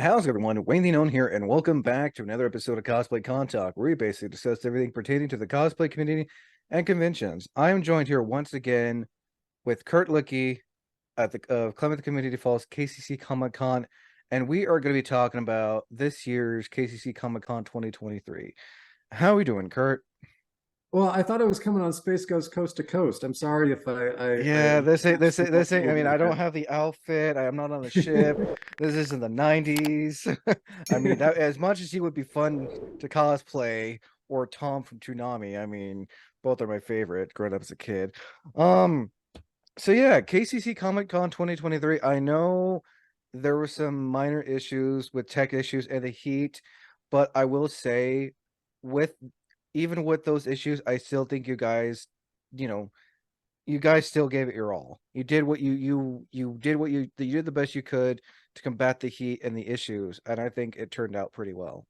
How's everyone? Wayne the Known here, and welcome back to another episode of Cosplay Con Talk, where we basically discuss everything pertaining to the cosplay community and conventions. I am joined here once again with Kurt Licky at the Clement Community Falls KCC Comic Con, and we are going to be talking about this year's KCC Comic Con 2023. How are we doing, Kurt? Well, I thought it was coming on Space Ghost Coast to Coast. I'm sorry if I Yeah, this ain't. I mean, I don't okay. have the outfit. I am not on the ship. This is in the 90s. I mean, that as much as he would be fun to cosplay or Tom from Toonami. I mean, both are my favorite growing up as a kid. Um, so yeah, KCC Comic Con 2023. I know there were some minor issues with tech issues and the heat, but I will say, with even with those issues, I still think you know you guys still gave it your all. You did what you did what you did the best you could to combat the heat and the issues, and I think it turned out pretty well.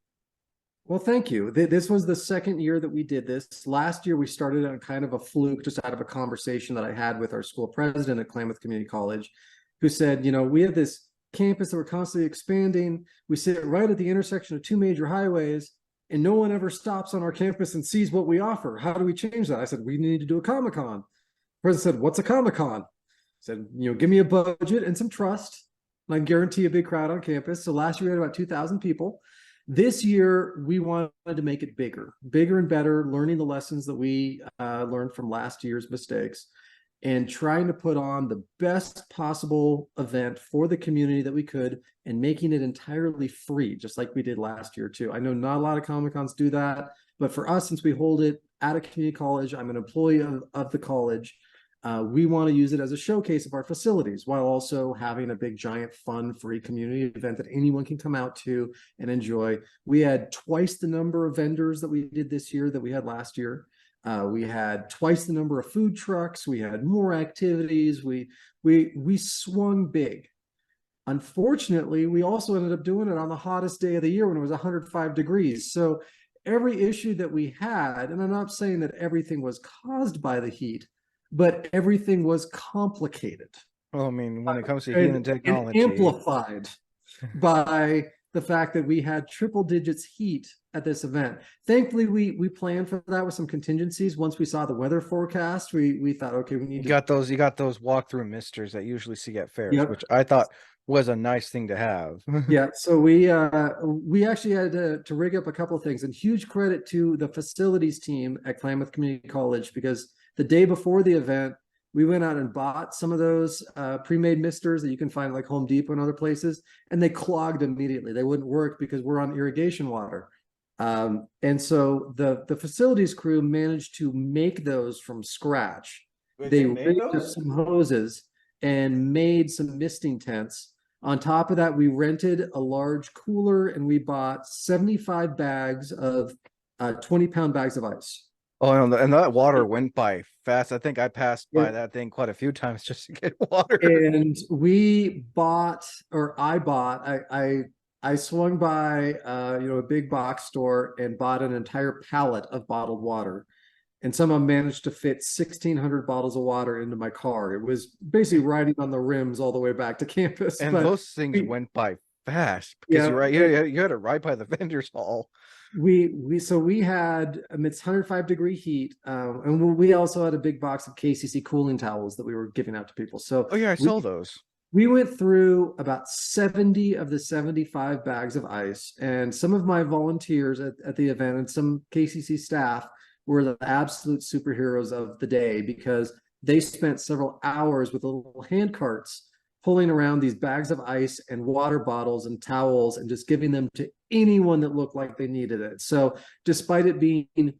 Well, thank you. This was the second year that we did this. Last year, we started on kind of a fluke, just out of a conversation that I had with our school president at Klamath Community College, who said, we have this campus that we're constantly expanding. We sit right at the intersection of two major highways, and no one ever stops on our campus and sees what we offer. How do we change that? I said, we need to do a Comic-Con. President said, "What's a Comic Con?" Said, give me a budget and some trust, and I guarantee a big crowd on campus. So last year we had about 2,000 people. This year we wanted to make it bigger and better, learning the lessons that we learned from last year's mistakes, and trying to put on the best possible event for the community that we could, and making it entirely free, just like we did last year too. I know not a lot of Comic Cons do that, but for us, since we hold it at a community college, I'm an employee of the college. We want to use it as a showcase of our facilities, while also having a big, giant, fun, free community event that anyone can come out to and enjoy. We had twice the number of vendors that we did this year that we had last year. We had twice the number of food trucks. We had more activities. We swung big. Unfortunately, we also ended up doing it on the hottest day of the year when it was 105 degrees. So every issue that we had, and I'm not saying that everything was caused by the heat, but everything was complicated Well, I mean, when it comes to and, human and technology, amplified by the fact that we had triple digits heat at this event. Thankfully, we planned for that with some contingencies. Once we saw the weather forecast, we thought, okay, we need to. you got those walkthrough misters that usually see at fairs, Yep. which I thought was a nice thing to have. Yeah, so we actually had to rig up a couple of things, and huge credit to the facilities team at Klamath Community College, because the day before the event, we went out and bought some of those pre-made misters that you can find like Home Depot and other places, and they clogged immediately. They wouldn't work because we're on irrigation water. And so the facilities crew managed to make those from scratch. Wait, They they made rigged up those? some hoses and made some misting tents. On top of that, we rented a large cooler, and we bought 75 bags of 20-pound bags of ice. Oh, and that water went by fast. I think I passed by Yeah. that thing quite a few times just to get water. And we bought, or I bought, I swung by a big box store and bought an entire pallet of bottled water. And somehow managed to fit 1,600 bottles of water into my car. It was basically riding on the rims all the way back to campus. And But those things went by fast because yeah, you're right. You had it right by the vendor's hall. we had it's 105-degree heat, and we also had a big box of KCC cooling towels that we were giving out to people. So Oh yeah, I we saw those. we went through about 70 of the 75 bags of ice, and some of my volunteers at the event and some KCC staff were the absolute superheroes of the day, because they spent several hours with little hand carts pulling around these bags of ice and water bottles and towels and just giving them to anyone that looked like they needed it. So despite it being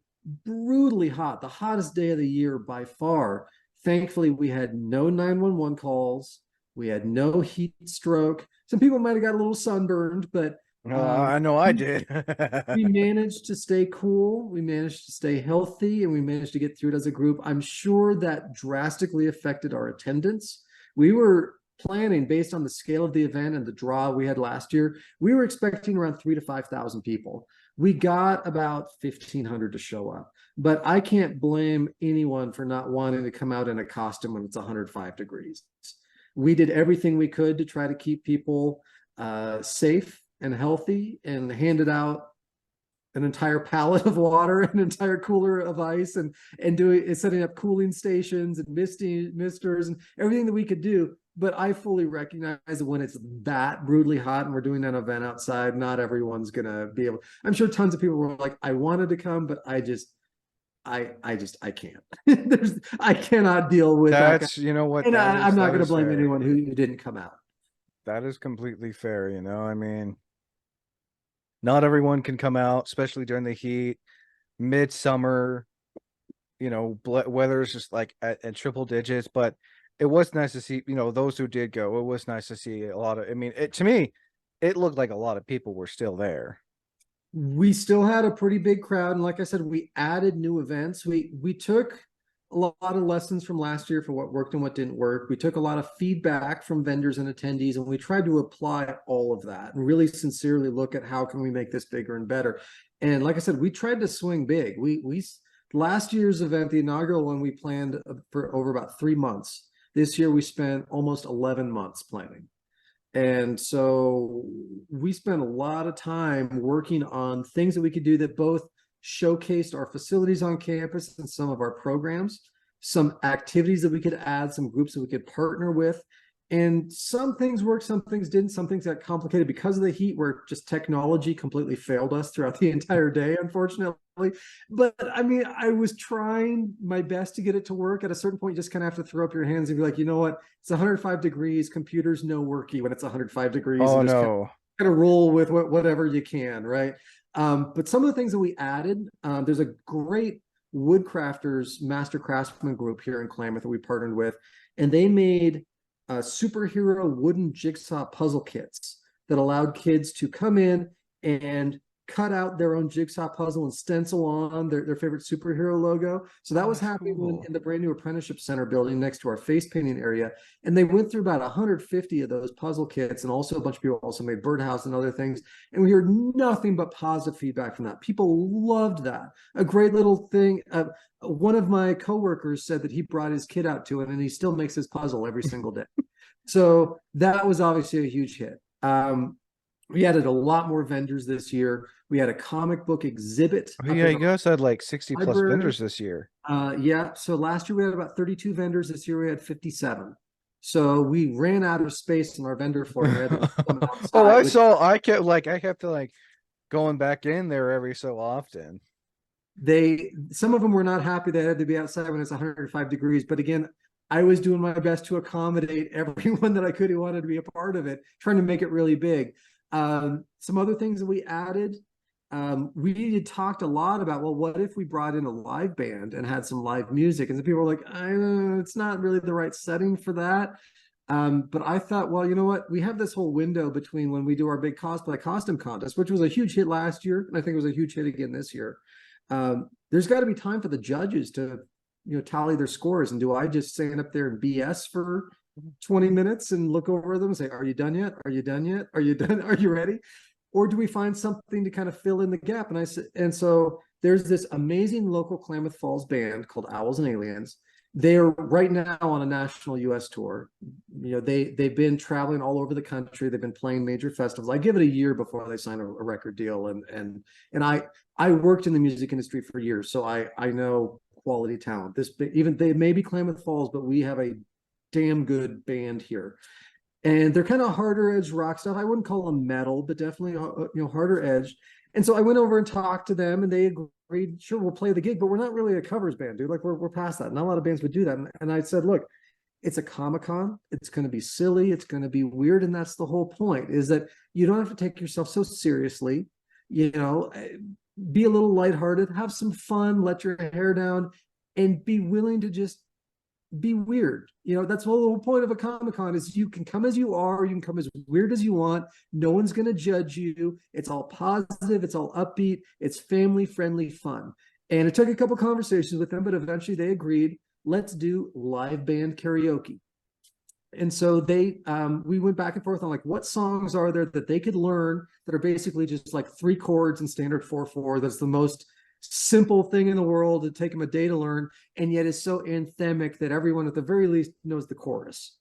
brutally hot, the hottest day of the year by far, thankfully we had no 911 calls. We had no heat stroke. Some people might have got a little sunburned, but I know I we did. we managed to stay cool. We managed to stay healthy, and we managed to get through it as a group. I'm sure that drastically affected our attendance. We were planning, based on the scale of the event and the draw we had last year, we were expecting around 3,000 to 5,000 people. We got about 1,500 to show up, but I can't blame anyone for not wanting to come out in a costume when it's 105 degrees. We did everything we could to try to keep people safe and healthy and handed out an entire pallet of water, an entire cooler of ice, and setting up cooling stations and misters and everything that we could do. But I fully recognize that when it's that brutally hot and we're doing an event outside, not everyone's gonna be able. I'm sure tons of people were like, I wanted to come, but I can't. I cannot deal with That's, that. you know what, And I'm not that going to is blame fair. anyone who didn't come out. That is completely fair, you know. I mean, not everyone can come out, especially during the heat, midsummer, you know, weather is just like at triple digits, but it was nice to see, you know, those who did go, it was nice to see a lot of, I mean, to me, it looked like a lot of people were still there. We still had a pretty big crowd, and like I said, we added new events. We took a lot of lessons from last year for what worked and what didn't work. We took a lot of feedback from vendors and attendees, and we tried to apply all of that and really sincerely look at how can we make this bigger and better. And like I said, we tried to swing big. We last year's event, the inaugural one, we planned for over about 3 months. This year we spent almost 11 months planning. And so we spent a lot of time working on things that we could do that both showcased our facilities on campus and some of our programs, some activities that we could add, some groups that we could partner with. And some things worked, some things didn't, some things got complicated because of the heat, where just technology completely failed us throughout the entire day, unfortunately. But I mean, I was trying my best to get it to work. At a certain point, you just kind of have to throw up your hands and be like, you know what? It's 105 degrees. Computers know worky when it's 105 degrees. Oh And just no. kind of roll with whatever you can, right? But some of the things that we added, there's a great woodcrafters master craftsman group here in Klamath that we partnered with, and they made superhero wooden jigsaw puzzle kits that allowed kids to come in and cut out their own jigsaw puzzle and stencil on their favorite superhero logo. So that was That's happening cool. in the brand new apprenticeship center building next to our face painting area. And they went through about 150 of those puzzle kits. And also a bunch of people also made birdhouse and other things. And we heard nothing but positive feedback from that. People loved that. A great little thing. One of my coworkers said that he brought his kid out to it and he still makes his puzzle every single day. So that was obviously a huge hit. We added a lot more vendors this year. We had a comic book exhibit. Oh, yeah, you guys had like 60 plus library. vendors this year. Yeah. So last year we had about 32 vendors. This year we had 57. So we ran out of space in our vendor floor. And we had to come outside, Oh, I saw. I kept to like going back in there every so often. Some of them were not happy they had to be outside when it's 105 degrees. But again, I was doing my best to accommodate everyone that I could who wanted to be a part of it, trying to make it really big. Some other things that we added, we had talked a lot about, well, what if we brought in a live band and had some live music? And some people were like, I don't know, it's not really the right setting for that. But I thought, well, you know what? We have this whole window between when we do our big cosplay costume contest, which was a huge hit last year, and I think it was a huge hit again this year. There's got to be time for the judges to, tally their scores. And do I just stand up there and BS for 20 minutes and look over them and say, are you done yet? Are you done yet? Are you done? Are you ready? Or do we find something to kind of fill in the gap? And I said, and so there's this amazing local Klamath Falls band called Owls and Aliens. They're right now on a national US tour. They've been traveling all over the country. They've been playing major festivals. I give it a year before they sign a record deal. And I worked in the music industry for years, so I know quality talent. Even they may be Klamath Falls, but we have a damn good band here. And they're kind of harder edge rock stuff. I wouldn't call them metal, but definitely harder edge. And so I went over and talked to them, and they agreed, sure, we'll play the gig, but we're not really a covers band, dude. Like we're past that. Not a lot of bands would do that. And I said, look, it's a Comic Con. It's going to be silly. It's going to be weird, and that's the whole point. Is that you don't have to take yourself so seriously. Be a little lighthearted, have some fun, let your hair down, and be willing to just be weird. That's the whole point of a Comic-Con is you can come as you are, you can come as weird as you want. No one's going to judge you. It's all positive, it's all upbeat, it's family friendly fun. And it took a couple conversations with them, but eventually they agreed, let's do live band karaoke. And so we went back and forth on like what songs are there that they could learn that are basically just like 3 chords in standard 4/4. That's the most simple thing in the world to take them a day to learn, and yet is so anthemic that everyone at the very least knows the chorus.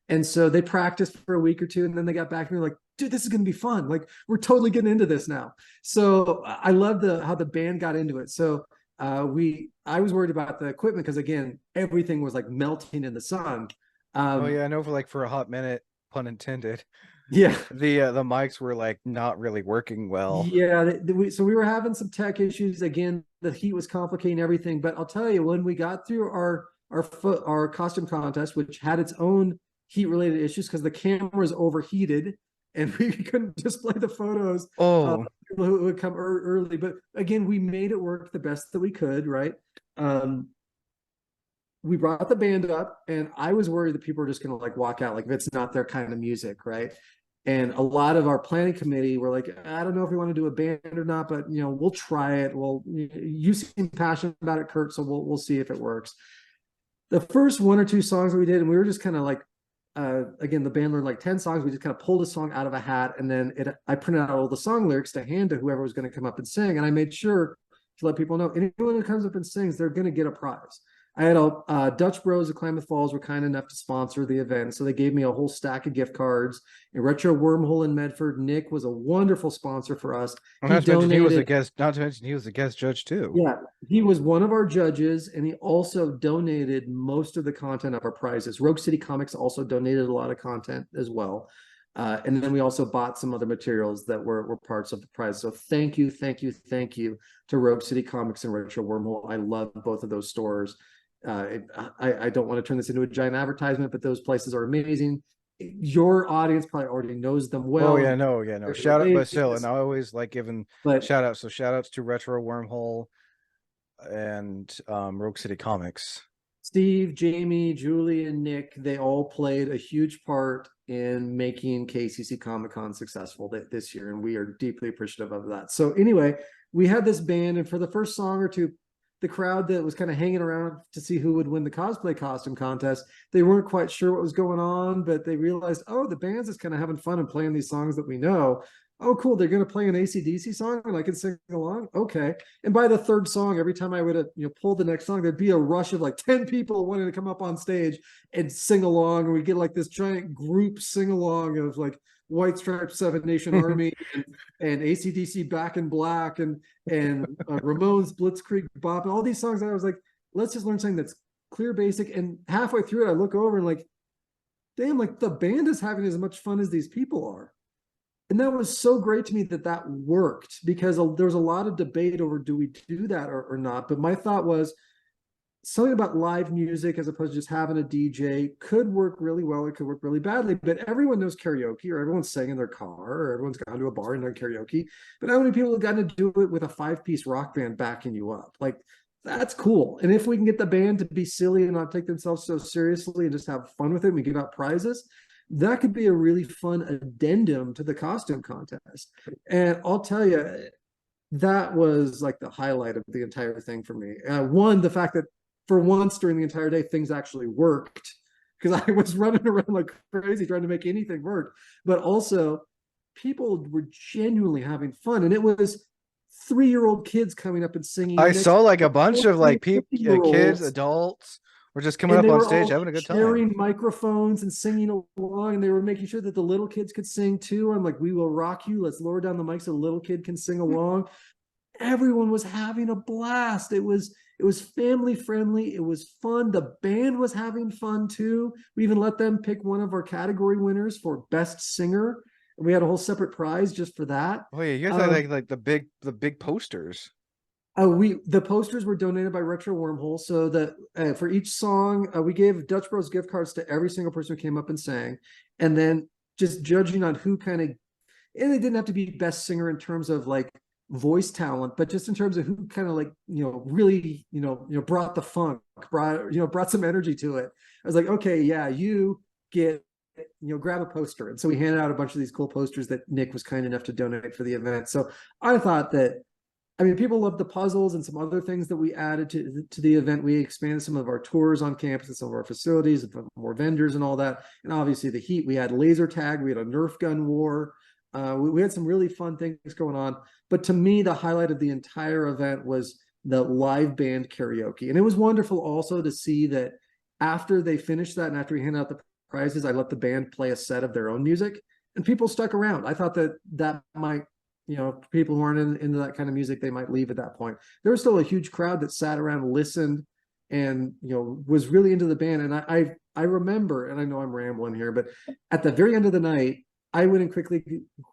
And so they practiced for a week or two, and then they got back to me like, dude, this is going to be fun. Like, we're totally getting into this now. So I love how the band got into it. So I was worried about the equipment because, again, everything was like melting in the sun. Oh yeah, I know for a hot minute, pun intended, Yeah. the mics were like not really working well. Yeah, so we were having some tech issues. Again, the heat was complicating everything. But I'll tell you, when we got through our costume contest, which had its own heat related issues because the cameras overheated and we couldn't display the photos of Oh, people who would come early. But again, we made it work the best that we could, right? We brought the band up, and I was worried that people were just going to like walk out, like if it's not their kind of music, right? And a lot of our planning committee were like, I don't know if we want to do a band or not, but we'll try it. Well, you seem passionate about it, Kurt, so we'll see if it works. The first one or two songs that we did, and we were just kind of like, again, the band learned like 10 songs. We just kind of pulled a song out of a hat, and then I printed out all the song lyrics to hand to whoever was going to come up and sing. And I made sure to let people know anyone who comes up and sings, they're going to get a prize. I had a Dutch Bros of Klamath Falls were kind enough to sponsor the event, so they gave me a whole stack of gift cards. And Retro Wormhole in Medford, Nick was a wonderful sponsor for us. and He not to mention he was a donated. guest. Not to mention he was a guest judge too. Yeah, he was one of our judges, and he also donated most of the content of our prizes. Rogue City Comics also donated a lot of content as well. And then we also bought some other materials that were parts of the prize. So thank you to Rogue City Comics and Retro Wormhole. I love both of those stores. I don't want to turn this into a giant advertisement, but those places are amazing. Your audience probably already knows them well. Oh yeah, no. Shout out, but still, and I always like giving but shout outs. So shout outs to Retro Wormhole and Rogue City Comics. Steve, Jamie, Julie, and Nick, they all played a huge part in making KCC Comic Con successful this year, and we are deeply appreciative of that. So anyway, we had this band, and for the first song or two, the crowd that was kind of hanging around to see who would win the cosplay costume contest, they weren't quite sure what was going on, but they realized, oh, the band's just kind of having fun and playing these songs that we know. Oh, cool, they're going to play an AC/DC song and I can sing along. Okay. And by the third song, every time I would pull the next song, there'd be a rush of like 10 people wanting to come up on stage and sing along. And we get like this giant group sing along of like White Stripes, Seven Nation Army, and AC/DC Back in Black, and Ramones Blitzkrieg Bop, and all these songs. And I was like, let's just learn something that's clear, basic. And halfway through it, I look over and like, damn, like the band is having as much fun as these people are. And that was so great to me that worked, because there was a lot of debate over do we do that or not. But my thought was something about live music as opposed to just having a DJ could work really well. It could work really badly. But everyone knows karaoke, or everyone's sang in their car, or everyone's gone to a bar and done karaoke. But how many people have gotten to do it with a 5-piece rock band backing you up? Like, that's cool. And if we can get the band to be silly and not take themselves so seriously and just have fun with it, and we give out prizes, that could be a really fun addendum to the costume contest. And I'll tell you, that was like the highlight of the entire thing for me. One, the fact that for once during the entire day, things actually worked, because I was running around like crazy trying to make anything work. But also, people were genuinely having fun. And it was 3-year-old kids coming up and singing. I saw like a bunch of like kids, 50-year-olds. adults were just coming And up they on were stage all having a good sharing time. microphones and singing along, and they were making sure that the little kids could sing too. I'm like, we will rock you. Let's lower down the mic so the little kid can sing along. Everyone was having a blast. It was family friendly. It was fun. The band was having fun too. We even let them pick one of our category winners for best singer. And we had a whole separate prize just for that. Oh yeah, you guys had like the big posters. The posters were donated by Retro Wormhole, so that for each song, we gave Dutch Bros gift cards to every single person who came up and sang, and then just judging on who kind of, and they didn't have to be best singer in terms of like voice talent, but just in terms of who kind of like really brought the funk, brought some energy to it. I was like, okay, yeah, you get grab a poster, and so we handed out a bunch of these cool posters that Nick was kind enough to donate for the event. So I thought that. I mean, people love the puzzles and some other things that we added to the event. We expanded some of our tours on campus and some of our facilities, and more vendors and all that. And obviously the heat, we had laser tag, we had a Nerf gun war. We had some really fun things going on. But to me, the highlight of the entire event was the live band karaoke. And it was wonderful also to see that after they finished that and after we handed out the prizes, I let the band play a set of their own music, and people stuck around. I thought that might, people who aren't into that kind of music, they might leave at that point. There was still a huge crowd that sat around and listened, and was really into the band. And I remember, and I know I'm rambling here, but at the very end of the night, I went and quickly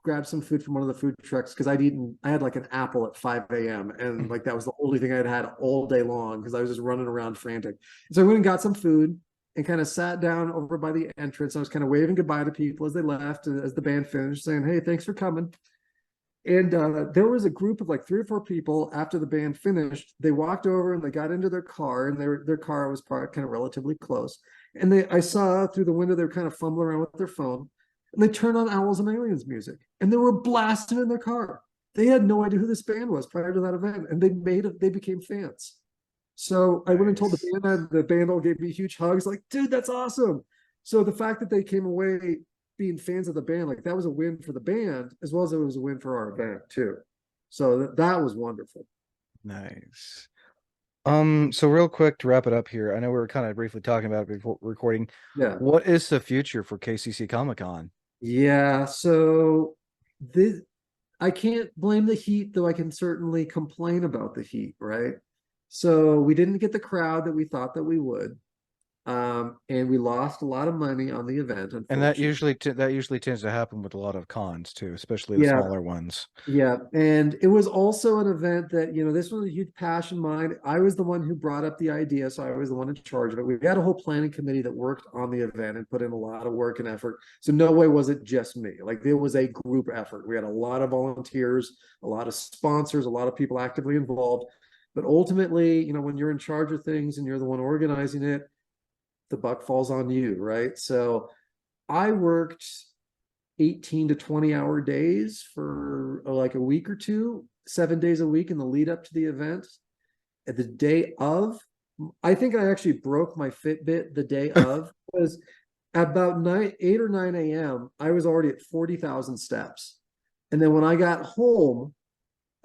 grabbed some food from one of the food trucks, because I had like an apple at 5 a.m. and like that was the only thing I'd had all day long, because I was just running around frantic. So I went and got some food and kind of sat down over by the entrance. I was kind of waving goodbye to people as they left, as the band finished, saying, "Hey, thanks for coming." And there was a group of like 3 or 4 people after the band finished. They walked over and they got into their car, and their car was parked kind of relatively close. And I saw through the window, they were kind of fumbling around with their phone, and they turned on Owls and Aliens music, and they were blasting in their car. They had no idea who this band was prior to that event, and they became fans. So I went and told the band that. The band all gave me huge hugs, like, "Dude, that's awesome." So the fact that they came away being fans of the band, like that was a win for the band, as well as it was a win for our event too. So that was wonderful. Nice. So real quick to wrap it up here, I know we were kind of briefly talking about it before recording. Yeah. What is the future for KCC Comic Con? Yeah. So this, I can't blame the heat, though I can certainly complain about the heat, right? So we didn't get the crowd that we thought that we would. And we lost a lot of money on the event, And that unfortunately. usually tends to happen with a lot of cons too, especially the Yeah, smaller ones. yeah. And it was also an event that, this was a huge passion of mine. I was the one who brought up the idea, so I was the one in charge of it. We had a whole planning committee that worked on the event and put in a lot of work and effort. So no way was it just me. Like, it was a group effort. We had a lot of volunteers, a lot of sponsors, a lot of people actively involved. But ultimately, when you're in charge of things and you're the one organizing it, the buck falls on you, right? So I worked 18 to 20-hour days for like a week or two, 7 days a week in the lead up to the event. At the day of, I think I actually broke my Fitbit the day of, because about 8 or 9 a.m., I was already at 40,000 steps. And then when I got home,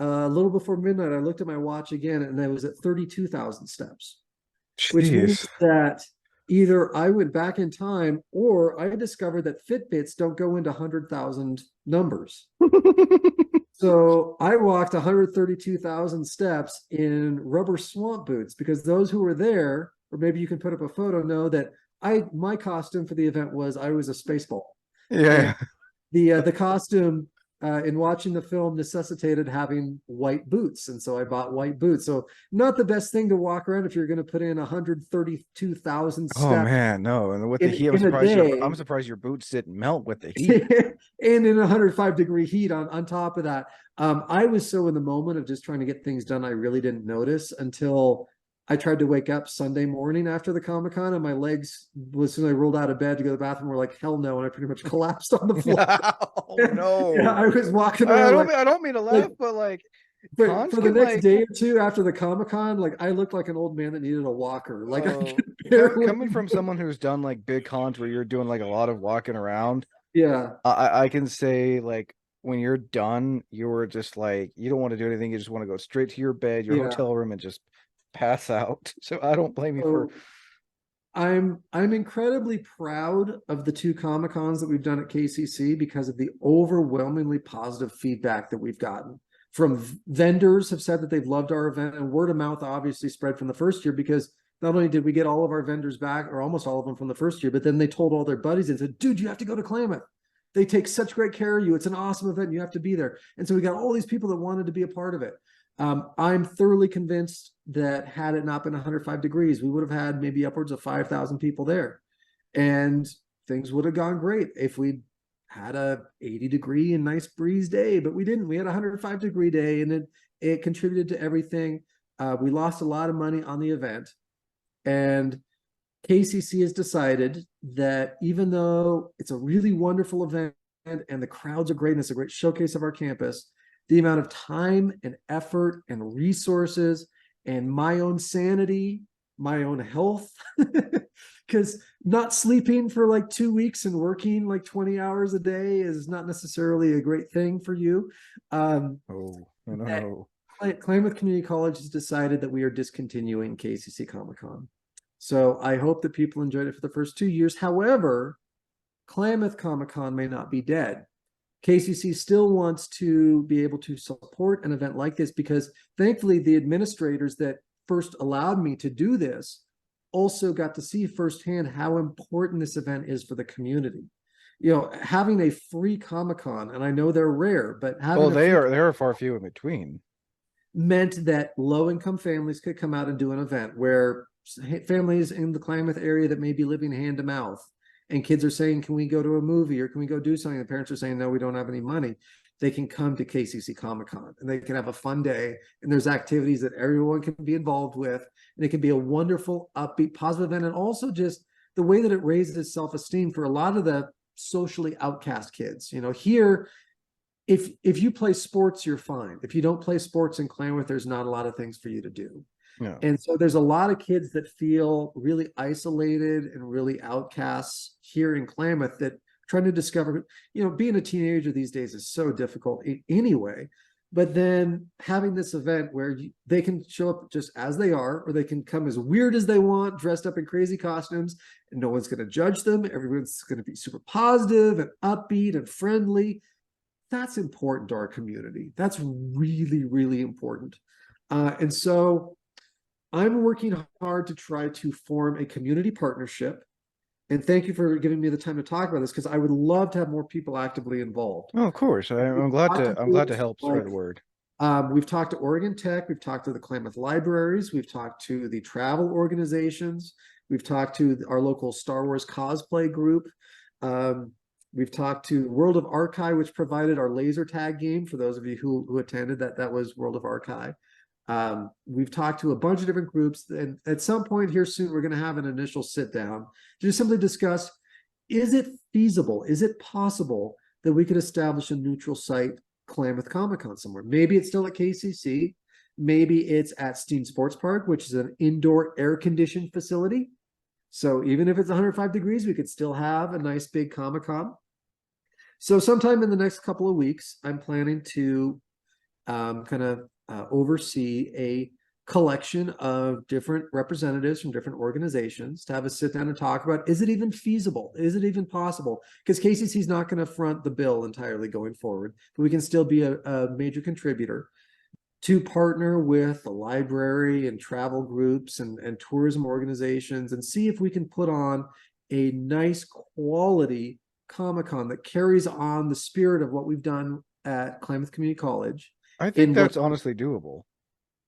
a little before midnight, I looked at my watch again, and I was at 32,000 steps, which Jeez. means that either I went back in time, or I discovered that Fitbits don't go into 100,000 numbers. So I walked 132,000 steps in rubber swamp boots, because those who were there, or maybe you can put up a photo, know that my costume for the event was I was a Spaceball. And Yeah. the costume in watching the film necessitated having white boots, and so I bought white boots. So not the best thing to walk around if you're going to put in 132,000 Oh steps man, no. And with the heat, in a I'm day, surprised your boots didn't melt with the heat. and in 105-degree heat on top of that. I was so in the moment of just trying to get things done, I really didn't notice until I tried to wake up Sunday morning after the Comic Con, and my legs, as soon as I rolled out of bed to go to the bathroom, were like, hell no, and I pretty much collapsed on the floor. Oh Yeah, no. I was walking around like I don't mean to like laugh, but like for cons the can next like day or two after the Comic Con, like I looked like an old man that needed a walker. Like I could coming barely. from someone who's done like big cons where you're doing like a lot of walking around, Yeah, I can say like when you're done, you're just like you don't want to do anything. You just want to go straight to your bed, your yeah. hotel room, and just pass out. So I don't blame you for. So I'm incredibly proud of the 2 Comic Cons that we've done at KCC, because of the overwhelmingly positive feedback that we've gotten from vendors. Have said that they've loved our event, and word of mouth obviously spread from the first year, because not only did we get all of our vendors back, or almost all of them from the first year, but then they told all their buddies and said, "Dude, you have to go to Klamath. They take such great care of you. It's an awesome event. You have to be there." And so we got all these people that wanted to be a part of it. I'm thoroughly convinced that had it not been 105 degrees, we would have had maybe upwards of 5,000 people there, and things would have gone great if we had a 80-degree and nice breeze day. But we didn't. We had a 105-degree day, and it contributed to everything. We lost a lot of money on the event, and KCC has decided that even though it's a really wonderful event and the crowds are great and it's a great showcase of our campus, the amount of time and effort and resources and my own sanity, my own health, because not sleeping for like 2 weeks and working like 20 hours a day is not necessarily a great thing for you. Oh no. Klamath Community College has decided that we are discontinuing KCC Comic Con. So I hope that people enjoyed it for the first 2 years. However, Klamath Comic Con may not be dead. KCC still wants to be able to support an event like this because thankfully the administrators that first allowed me to do this also got to see firsthand how important this event is for the community. You know, having a free Comic-Con, and I know they're rare, but having Well, a free they are far few in between. meant that low-income families could come out and do an event where families in the Klamath area that may be living hand to mouth and kids are saying, can we go to a movie or can we go do something? The parents are saying, no, we don't have any money. They can come to KCC Comic Con and they can have a fun day. And there's activities that everyone can be involved with. And it can be a wonderful, upbeat, positive event. And also just the way that it raises self-esteem for a lot of the socially outcast kids. You know, here, if you play sports, you're fine. If you don't play sports in Klamath, there's not a lot of things for you to do. Yeah. And so there's a lot of kids that feel really isolated and really outcasts here in Klamath that trying to discover, you know, being a teenager these days is so difficult anyway. But then having this event where they can show up just as they are, or they can come as weird as they want, dressed up in crazy costumes, and no one's going to judge them. Everyone's going to be super positive and upbeat and friendly. That's important to our community. That's really, really important. And so I'm working hard to try to form a community partnership. And thank you for giving me the time to talk about this because I would love to have more people actively involved. Oh, of course. I'm glad to help spread the word. We've talked to Oregon Tech, we've talked to the Klamath Libraries, we've talked to the travel organizations, we've talked to our local Star Wars cosplay group. We've talked to World of Archive, which provided our laser tag game. For those of you who attended, that was World of Archive. We've talked to a bunch of different groups, and at some point here soon, we're going to have an initial sit down to just simply discuss, is it feasible? Is it possible that we could establish a neutral site, Klamath Comic Con somewhere? Maybe it's still at KCC. Maybe it's at Steen Sports Park, which is an indoor air-conditioned facility. So even if it's 105 degrees, we could still have a nice big Comic-Con. So sometime in the next couple of weeks, I'm planning to oversee a collection of different representatives from different organizations to have a sit down and talk about, is it even feasible? Is it even possible? Because KCC is not going to front the bill entirely going forward, but we can still be a major contributor to partner with the library and travel groups and tourism organizations and see if we can put on a nice quality Comic-Con that carries on the spirit of what we've done at Klamath Community College. I think that's honestly doable.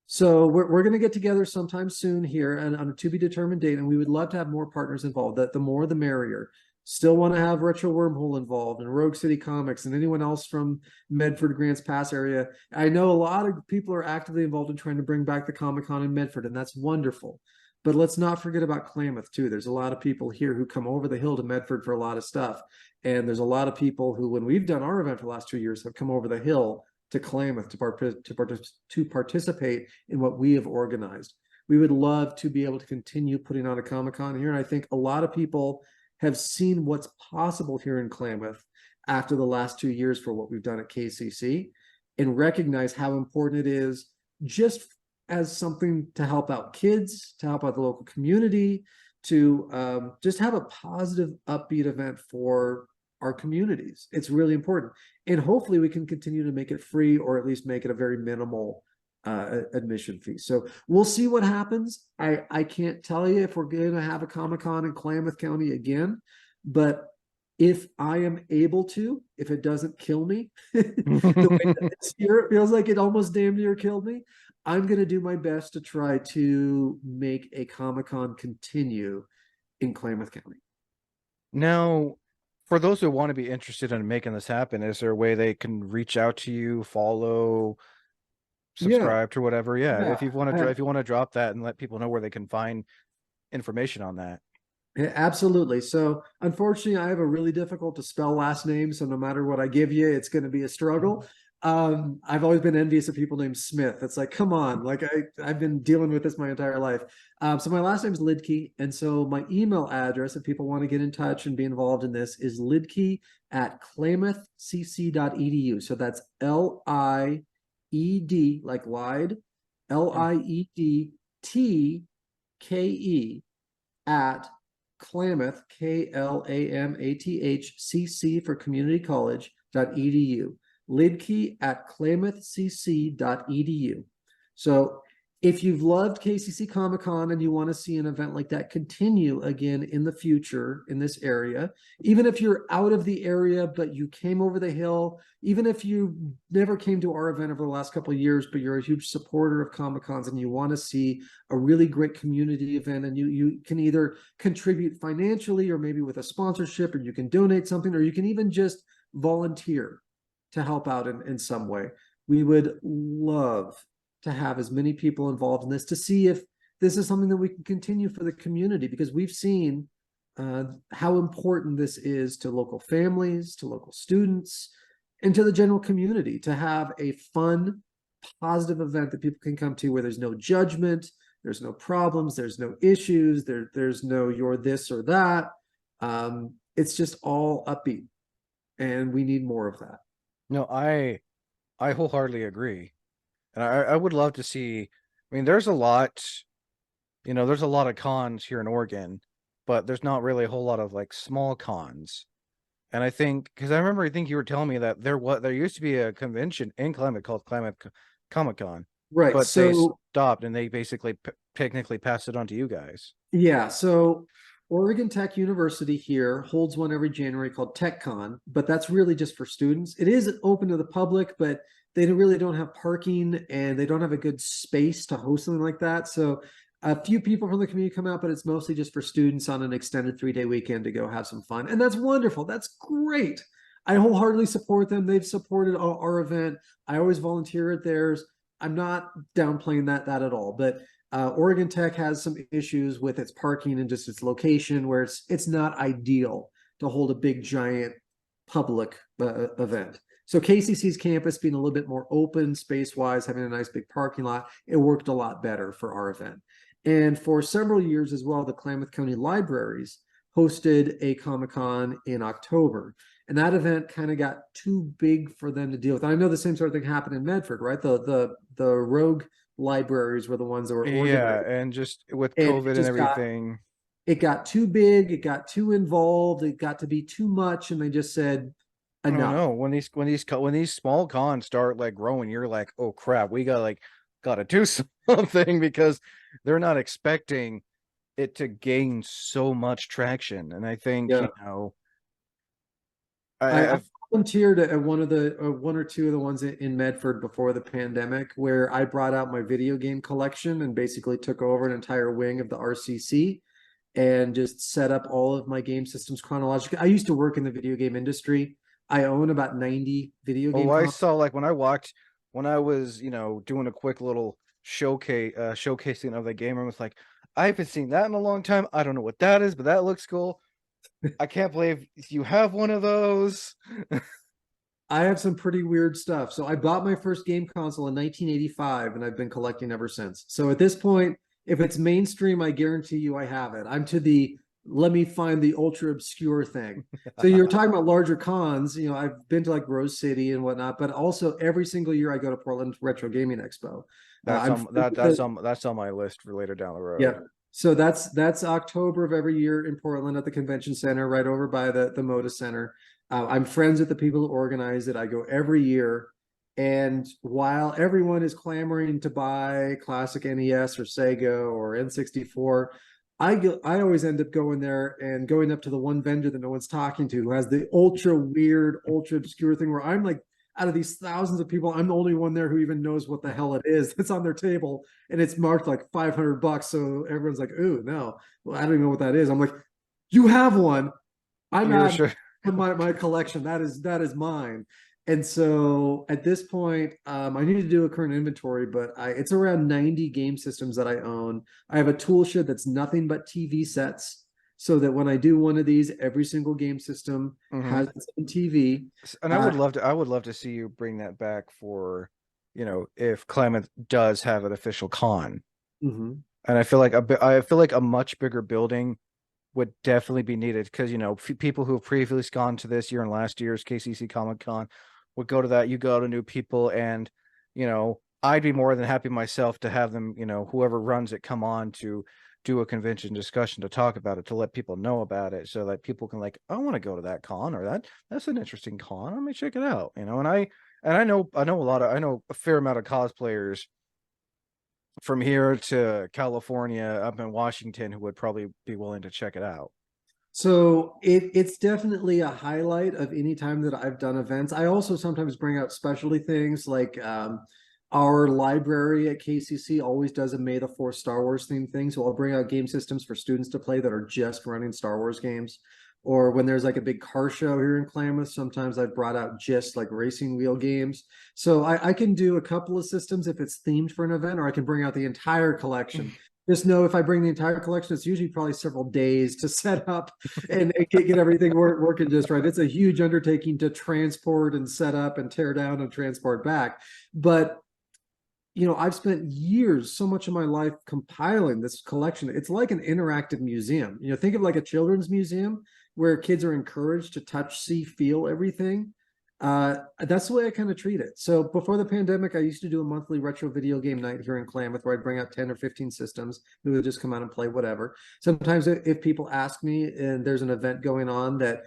So we're going to get together sometime soon here and on a to be determined date, and we would love to have more partners involved. That the more the merrier. Still want to have Retro Wormhole involved and Rogue City Comics and anyone else from Medford, Grants Pass area. I know a lot of people are actively involved in trying to bring back the Comic-Con in Medford, and that's wonderful. But let's not forget about Klamath too. There's a lot of people here who come over the hill to Medford for a lot of stuff. And there's a lot of people who, when we've done our event for the last 2 years, have come over the hill to Klamath to participate in what we have organized. We would love to be able to continue putting on a Comic-Con here. And I think a lot of people have seen what's possible here in Klamath after the last 2 years for what we've done at KCC and recognize how important it is just as something to help out kids, to help out the local community, to just have a positive, upbeat event for our communities. It's really important. And hopefully we can continue to make it free or at least make it a very minimal admission fee. So we'll see what happens. I can't tell you if we're going to have a Comic-Con in Klamath County again, but if I am able to, if it doesn't kill me, the way that this year it feels like it almost damn near killed me, I'm going to do my best to try to make a Comic-Con continue in Klamath County. Now, for those who want to be interested in making this happen, is there a way they can reach out to you, follow, subscribe to whatever? Yeah. If you want to drop that and let people know where they can find information on that. Yeah, absolutely. So unfortunately, I have a really difficult to spell last name. So no matter what I give you, it's going to be a struggle. I've always been envious of people named Smith. It's like, come on, like I've been dealing with this my entire life. So my last name is Lidke. And so my email address, if people want to get in touch and be involved in this, is lidke@klamathcc.edu. So that's LIED, like lied, LIEDTKE at Klamath, KLAMATHCC for community college.edu. Lidkey at klamathcc.edu. So if you've loved KCC Comic Con and you want to see an event like that continue again in the future in this area, even if you're out of the area, but you came over the hill, even if you never came to our event over the last couple of years, but you're a huge supporter of Comic Cons and you want to see a really great community event, and you can either contribute financially or maybe with a sponsorship, or you can donate something, or you can even just volunteer to help out in some way. We would love to have as many people involved in this to see if this is something that we can continue for the community, because we've seen how important this is to local families, to local students, and to the general community, to have a fun, positive event that people can come to where there's no judgment, there's no problems, there's no issues, there's no you're this or that. It's just all upbeat, and we need more of that. No, I wholeheartedly agree. And I would love to see, I mean, there's a lot, there's a lot of cons here in Oregon, but there's not really a whole lot of like small cons. And I think, because I think you were telling me that there used to be a convention in Klamath called Klamath Comic Con, Right. but they So stopped and they basically technically passed it on to you guys. yeah, so Oregon Tech University here holds one every January called TechCon, but that's really just for students. It is open to the public, but they really don't have parking and they don't have a good space to host something like that. So a few people from the community come out, but it's mostly just for students on an extended 3-day weekend to go have some fun. And that's wonderful. That's great. I wholeheartedly support them. They've supported our event. I always volunteer at theirs. I'm not downplaying that at all, but Oregon Tech has some issues with its parking and just its location, where it's not ideal to hold a big giant public event. So KCC's campus being a little bit more open space wise, having a nice big parking lot, it worked a lot better for our event. And for several years as well, the Klamath County Libraries hosted a Comic-Con in October. And that event kind of got too big for them to deal with. I know the same sort of thing happened in Medford, right? The rogue libraries were the ones that were Yeah, organized. and just with And COVID and everything. it got too big, it got too involved, it got to be too much, and they just said Oh enough. no, when these small cons start like growing, you're like, oh crap, we gotta do something, because they're not expecting it to gain so much traction. And I think, Yeah. I I've volunteered at one of the one or two of the ones in Medford before the pandemic, where I brought out my video game collection and basically took over an entire wing of the RCC and just set up all of my game systems chronologically. I used to work in the video game industry. I own about 90 video game I consoles. saw, like, when I was, doing a quick little showcasing of the game, I was like, I haven't seen that in a long time. I don't know what that is, but that looks cool. I can't believe you have one of those. I have some pretty weird stuff. So I bought my first game console in 1985 and I've been collecting ever since. So at this point, if it's mainstream, I guarantee you I have it. I'm to the let me find the ultra obscure thing. So you're talking about larger cons. I've been to like Rose City and whatnot, but also every single year I go to Portland Retro Gaming Expo. I'm That's on my list for later down the Yeah. road. So that's October of every year in Portland at the convention center, right over by the Moda Center. I'm friends with the people who organize it. I go every year. And while everyone is clamoring to buy classic NES or Sega or N64, I always end up going there and going up to the one vendor that no one's talking to, who has the ultra weird, ultra obscure thing, where I'm like, out of these thousands of people, I'm the only one there who even knows what the hell it is that's on their table, and it's marked like $500. So everyone's like, "Ooh, no, well, I don't even know what that is." I'm like, "You have one. I'm You're at sure. my collection. That is mine." And so at this point, I need to do a current inventory, but it's around 90 game systems that I own. I have a tool shed that's nothing but TV sets, so that when I do one of these, every single game system Hmm. has its own TV. And Uh, I would love to see you bring that back for, if Klamath does have an official con. mhm. And I feel like a much bigger building would definitely be needed, because people who have previously gone to this year and last year's KCC Comic Con would go to that. You go to new people, and I'd be more than happy myself to have them, whoever runs it, come on to do a convention discussion to talk about it, to let people know about it, so that people can like, I want to go to that con, or that's an interesting con. Let me check it out, you know. And I know a fair amount of cosplayers from here to California, up in Washington, who would probably be willing to check it out. So it's definitely a highlight of any time that I've done events. I also sometimes bring out specialty things like our library at KCC always does a May the 4th Star Wars themed thing. So I'll bring out game systems for students to play that are just running Star Wars games. Or when there's like a big car show here in Klamath, sometimes I've brought out just like racing wheel games. So I can do a couple of systems if it's themed for an event, or I can bring out the entire collection. Just know if I bring the entire collection, it's usually probably several days to set up and get everything working just right. It's a huge undertaking to transport and set up and tear down and transport back. But you know, I've spent years, so much of my life compiling this collection. It's like an interactive museum. You know, think of like a children's museum where kids are encouraged to touch, see, feel everything. That's the way I kind of treat it. So before the pandemic, I used to do a monthly retro video game night here in Klamath where I'd bring out 10 or 15 systems. We would just come out and play whatever. Sometimes if people ask me and there's an event going on that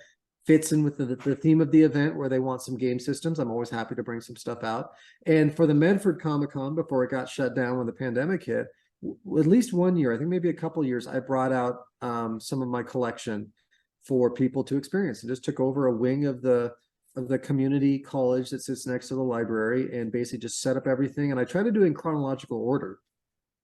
fits in with the theme of the event where they want some game systems, I'm always happy to bring some stuff out. And for the Medford Comic Con, before it got shut down when the pandemic hit, at least one year, I think maybe a couple years, I brought out some of my collection for people to experience, and just took over a wing of the community college that sits next to the library and basically just set up everything. And I try to do it in chronological order.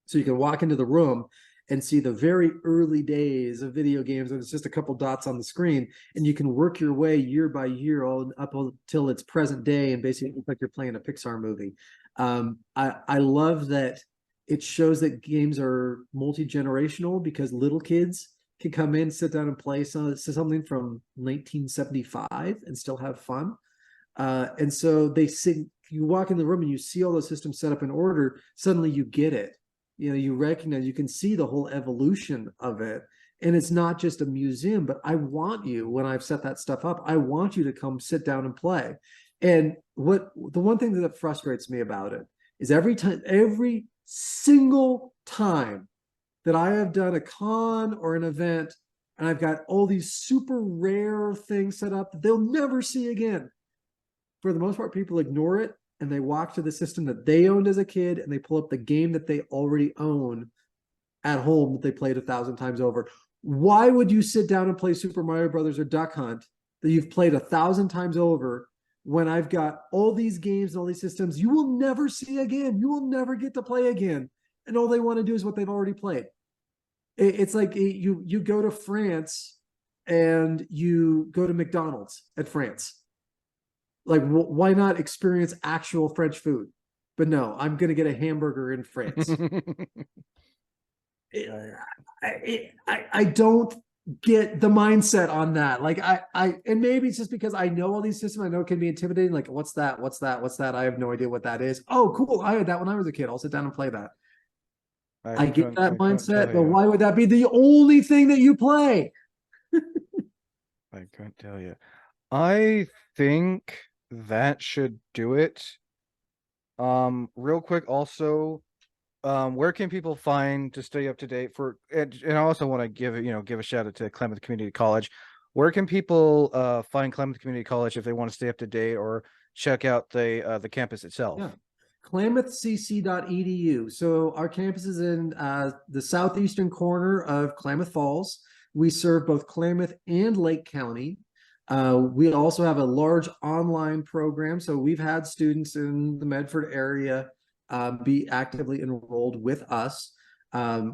So you can walk into the room and see the very early days of video games, and it's just a couple dots on the screen, and you can work your way year by year all up until it's present day, and basically it's like you're playing a Pixar movie. I love that it shows that games are multi-generational, because little kids can come in, sit down and play something from 1975 and still have fun. And so they sit, you walk in the room and you see all those systems set up in order, suddenly you get it. You know, you recognize, you can see the whole evolution of it. And it's not just a museum, but I want you, when I've set that stuff up, I want you to come sit down and play. And the one thing that frustrates me about it is every single time that I have done a con or an event, and I've got all these super rare things set up that they'll never see again. For the most part, people ignore it, and they walk to the system that they owned as a kid, and they pull up the game that they already own at home that they played 1,000 times over. Why would you sit down and play Super Mario Brothers or Duck Hunt that you've played 1,000 times over, when I've got all these games and all these systems you will never see again? You will never get to play again. And all they want to do is what they've already played. It's like you go to France and you go to McDonald's at France. Like, why not experience actual French food? But no, I'm going to get a hamburger in France. I don't get the mindset on that. Like and maybe it's just because I know all these systems. I know it can be intimidating. Like, what's that? What's that? What's that? I have no idea what that is. Oh, cool. I had that when I was a kid. I'll sit down and play that. I get that mindset, but why would that be the only thing that you play? I couldn't tell you. I think that should do it. Real quick, also, where can people find to stay up to date for? And I also want to give a shout out to Klamath Community College. Where can people find Klamath Community College if they want to stay up to date or check out the campus itself? Yeah. KlamathCC.edu. So our campus is in the southeastern corner of Klamath Falls. We serve both Klamath and Lake County. We also have a large online program. So we've had students in the Medford area be actively enrolled with us.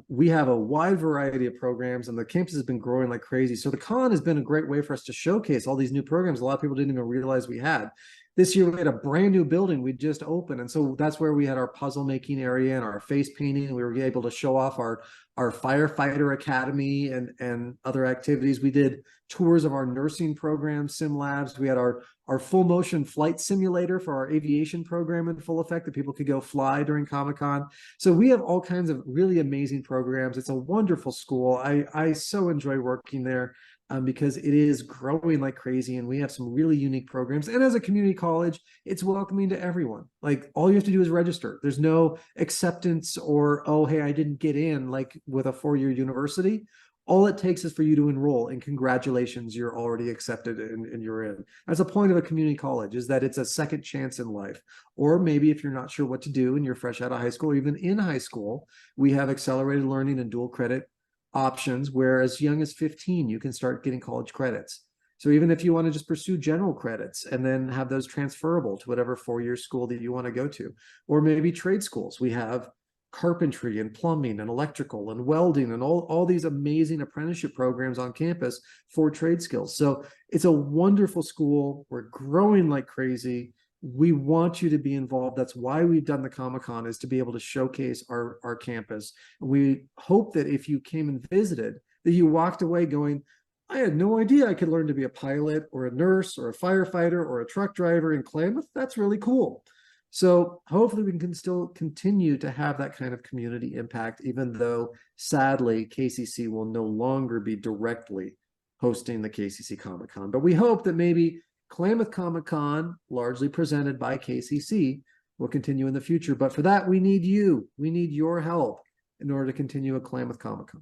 We have a wide variety of programs, and the campus has been growing like crazy. So the con has been a great way for us to showcase all these new programs a lot of people didn't even realize we had. This year we had a brand new building we just opened, and so that's where we had our puzzle making area and our face painting. We were able to show off our firefighter academy and other activities. We did tours of our nursing program, sim labs. We had our full motion flight simulator for our aviation program in full effect, that people could go fly during Comic-Con. So we have all kinds of really amazing programs. It's a wonderful school. I so enjoy working there. Because it is growing like crazy, and we have some really unique programs. And as a community college, it's welcoming to everyone. Like, all you have to do is register. There's no acceptance or, oh, hey, I didn't get in. Like, with a 4-year university, all it takes is for you to enroll, and congratulations, you're already accepted and you're in. That's a point of a community college, is that it's a second chance in life. Or maybe if you're not sure what to do and you're fresh out of high school, or even in high school, we have accelerated learning and dual credit options where as young as 15, you can start getting college credits. So even if you want to just pursue general credits and then have those transferable to whatever 4-year school that you want to go to, or maybe trade schools, we have carpentry and plumbing and electrical and welding and all these amazing apprenticeship programs on campus for trade skills. So it's a wonderful school. We're growing like crazy. We want you to be involved. That's why we've done the Comic-Con, is to be able to showcase our campus. And we hope that if you came and visited, that you walked away going, I had no idea I could learn to be a pilot or a nurse or a firefighter or a truck driver in Klamath. That's really cool. So hopefully we can still continue to have that kind of community impact, even though sadly KCC will no longer be directly hosting the KCC Comic Con. But we hope that maybe Klamath Comic Con, largely presented by KCC, will continue in the future. But for that, we need you. We need your help in order to continue a Klamath Comic Con.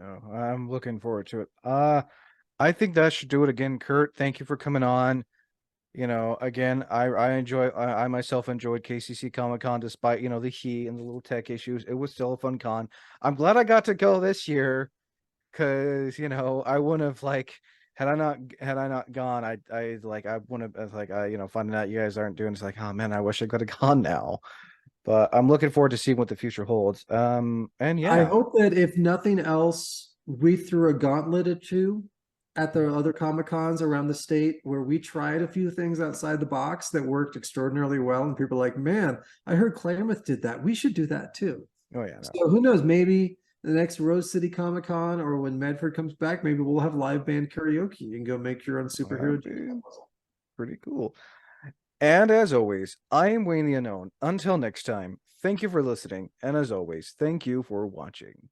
Oh, I'm looking forward to it. I think that should do it again, Kurt. Thank you for coming on. Again, I myself enjoyed KCC Comic Con despite, the heat and the little tech issues. It was still a fun con. I'm glad I got to go this year because, I wouldn't have had I not gone, I wouldn't have finding out you guys aren't doing it's like, oh man, I wish I could have gone now. But I'm looking forward to seeing what the future holds. And yeah. I hope that if nothing else, we threw a gauntlet or two at the other Comic Cons around the state where we tried a few things outside the box that worked extraordinarily well. And people are like, man, I heard Klamath did that. We should do that too. Oh yeah. No. So who knows, maybe the next Rose City Comic Con or when Medford comes back, maybe we'll have live band karaoke. You can go make your own superhero. Pretty cool. And as always, I am Wayne the Unknown. Until next time, thank you for listening. And as always, thank you for watching.